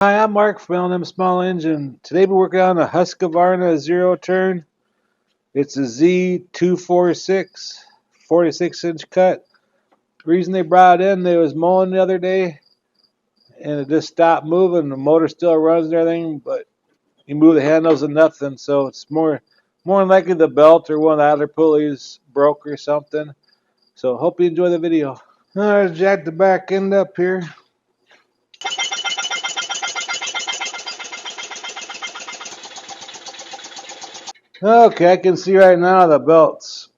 Hi, I'm Mark from L&M Small Engine. Today we're working on a Husqvarna zero turn. It's a Z246, 46-inch cut. The reason they brought it in, they was mowing the other day, and it just stopped moving. The motor still runs and everything, but you move the handles and nothing. So it's more than likely the belt or one of the other pulleys broke or something. So hope you enjoy the video. I jacked the back end up here. Okay, I can see right now the belt's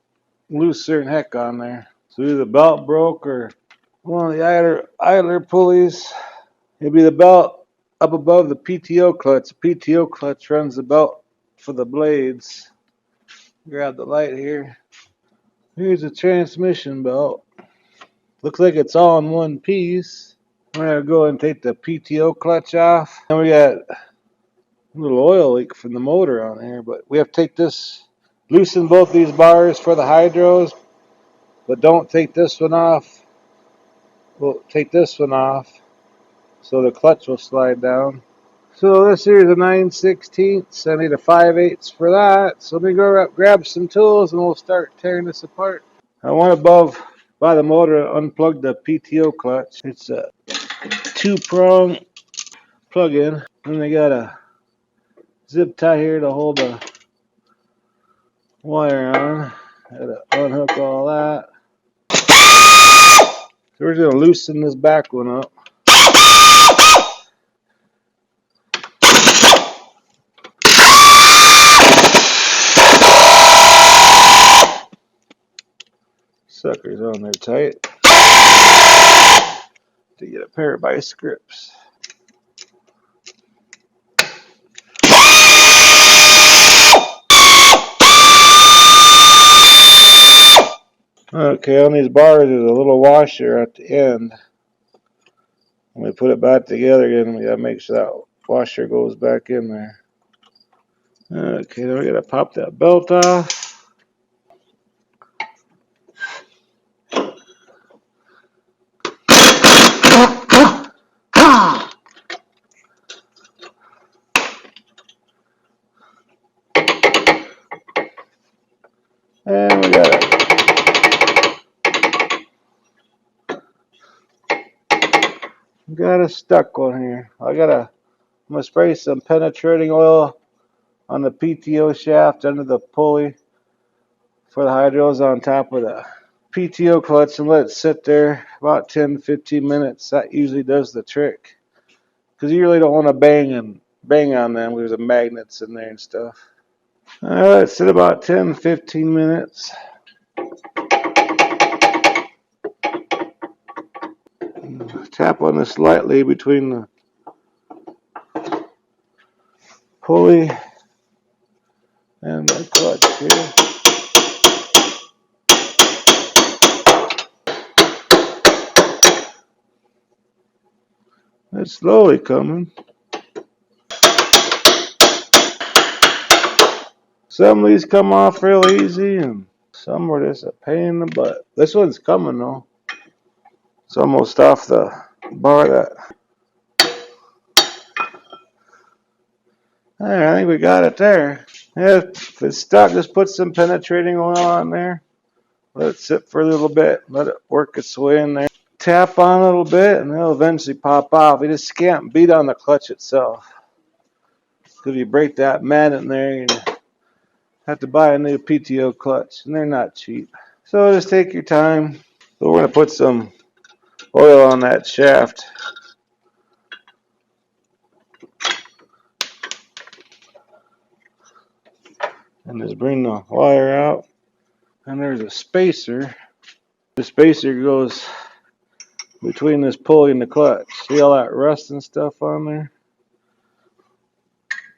looser than heck on there. So either the belt broke or one of the idler pulleys. It'd be the belt up above the PTO clutch. The PTO clutch runs the belt for the blades. Grab the light here. Here's the transmission belt. Looks like it's all in one piece. I'm gonna go and take the PTO clutch off. And we got a little oil leak from the motor on here, but we have to take this, loosen both these bars for the hydros, but don't take this one off. We'll take this one off so the clutch will slide down. So this here is a 9/16. I need a 5/8 for that. So let me go grab some tools and we'll start tearing this apart. I went above by the motor to unplug the PTO clutch. It's a 2-prong plug-in, and they got a zip tie here to hold the wire on. Gotta unhook all that. So we're gonna loosen this back one up. Suckers on there tight. To get a pair of vice grips. Okay, on these bars there's a little washer at the end. When we put it back together again, we gotta make sure that washer goes back in there. Okay, then we gotta pop that belt off. And we got a stuck one here. I'm gonna spray some penetrating oil on the PTO shaft under the pulley for the hydros on top of the PTO clutch and let it sit there about 10-15 minutes. That usually does the trick. Because you really don't want to bang on them. There's magnets in there and stuff. Alright, let's sit about 10-15 minutes. Tap on this lightly between the pulley and the clutch here. It's slowly coming. Some of these come off real easy and some are just a pain in the butt. This one's coming though. It's almost off the bar that. Alright, I think we got it there. Yeah, if it's stuck, just put some penetrating oil on there. Let it sit for a little bit. Let it work its way in there. Tap on a little bit and it'll eventually pop off. You just can't beat on the clutch itself. Because if you break that magnet in there, you have to buy a new PTO clutch. And they're not cheap. So just take your time. So we're going to put some oil on that shaft. And just bring the wire out. And there's a spacer. The spacer goes between this pulley and the clutch. See all that rust and stuff on there?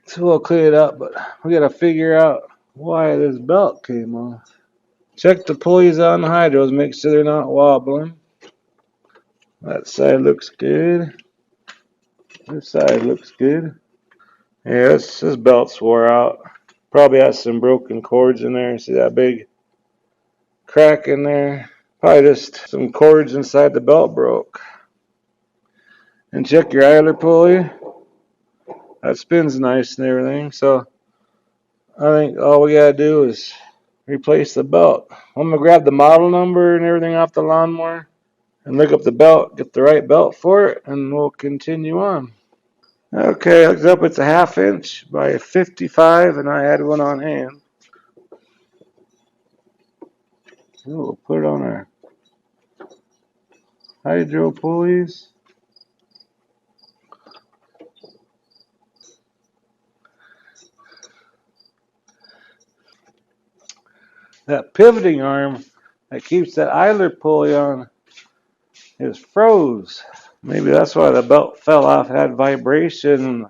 So we'll clean it up, but we got to figure out why this belt came off. Check the pulleys on the hydros, make sure they're not wobbling. That side looks good. This side looks good. Yeah, this belt's wore out. Probably has some broken cords in there. See that big crack in there? Probably just some cords inside the belt broke. And check your idler pulley. That spins nice and everything. So I think all we gotta do is replace the belt. I'm gonna grab the model number and everything off the lawnmower and look up the belt, get the right belt for it, and we'll continue on. Okay, looks up it's a 1/2 inch by 55, and I had one on hand. So we'll put it on our hydro pulleys. That pivoting arm that keeps that idler pulley on is froze. Maybe that's why the belt fell off. It had vibration.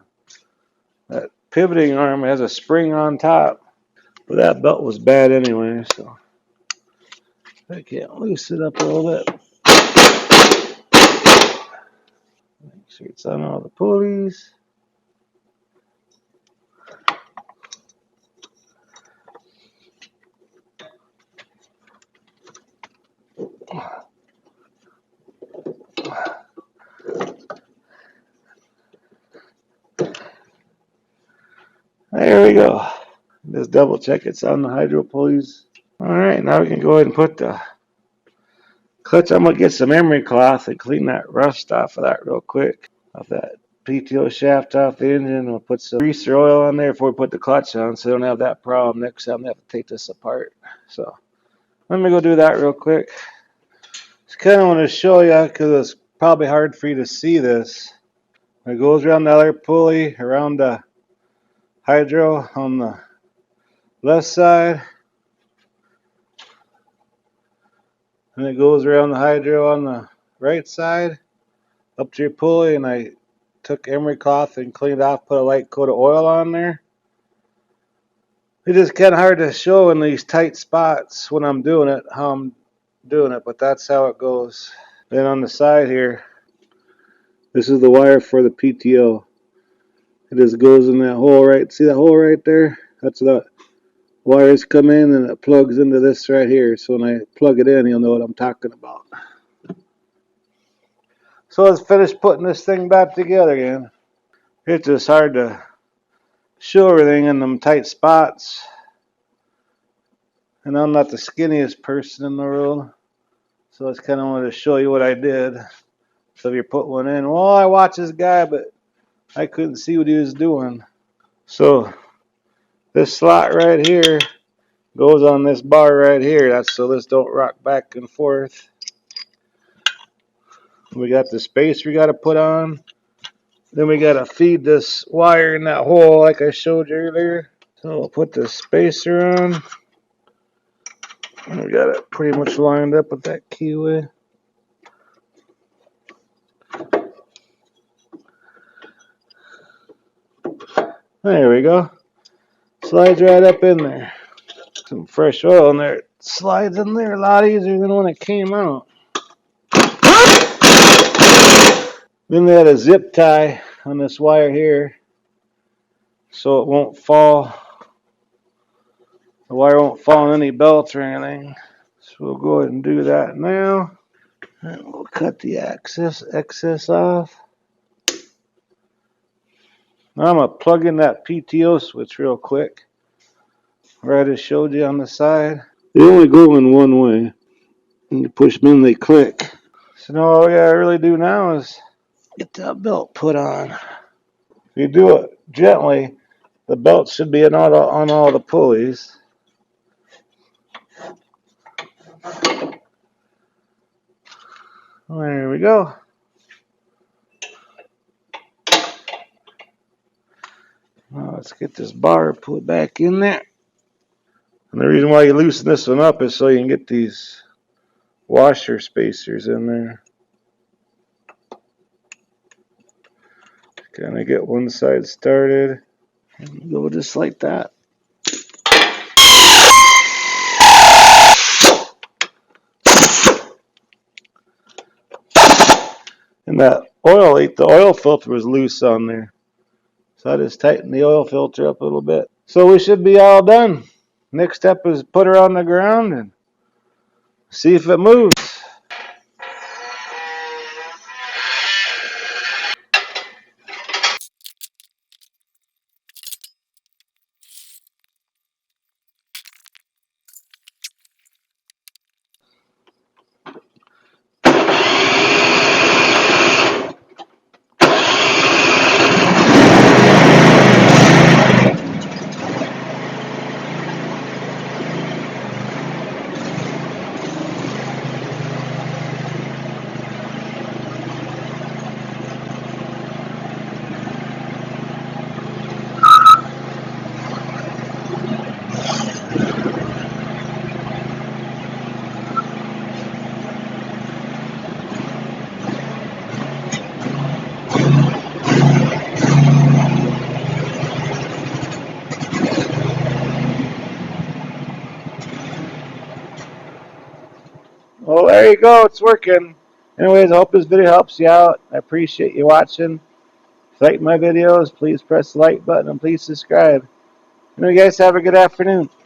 That pivoting arm has a spring on top. But that belt was bad anyway, so I can't loosen it up a little bit. Make sure it's on all the pulleys. There we go. Just double check it's on the hydro pulleys. Alright, now we can go ahead and put the clutch. I'm going to get some emery cloth and clean that rust off of that real quick. Off that PTO shaft off the engine. We'll put some grease or oil on there before we put the clutch on so we don't have that problem next time we have to take this apart. So let me go do that real quick. Just kind of want to show you because it's probably hard for you to see this. It goes around the other pulley, around the hydro on the left side, and it goes around the hydro on the right side up to your pulley. And I took emery cloth and cleaned off, put a light coat of oil on there. It's just kind of hard to show in these tight spots when I'm doing it, how I'm doing it, but that's how it goes. Then on the side here, this is the wire for the PTO. It just goes in that hole right, see that hole right there? That's the wires come in and it plugs into this right here. So when I plug it in, you'll know what I'm talking about. So let's finish putting this thing back together again. It's just hard to show everything in them tight spots. And I'm not the skinniest person in the world. So I just kind of wanted to show you what I did. So if you put one in, well, I watched this guy, but I couldn't see what he was doing. So this slot right here goes on this bar right here. That's so this don't rock back and forth. We got the space we got to put on. Then we got to feed this wire in that hole like I showed you earlier. So we'll put the spacer on. We got it pretty much lined up with that keyway. There we go. Slides right up in there. Some fresh oil in there. It slides in there a lot easier than when it came out. Then they had a zip tie on this wire here so it won't fall. The wire won't fall in any belts or anything. So we'll go ahead and do that now. And we'll cut the excess off. Now I'm going to plug in that PTO switch real quick. Where I just showed you on the side. They only go in one way. When you push them in, they click. So now all we gotta really do now is get that belt put on. If you do it gently, the belt should be on all the pulleys. There we go. Now let's get this bar put back in there. And the reason why you loosen this one up is so you can get these washer spacers in there. Kind of get one side started and go just like that. And that oil leak, the oil filter was loose on there. So I just tightened the oil filter up a little bit. So we should be all done. Next step is put her on the ground and see if it moves. you go. It's working. Anyways, I hope this video helps you out. I appreciate you watching. If you like my videos, please press the like button and please subscribe. You guys have a good afternoon.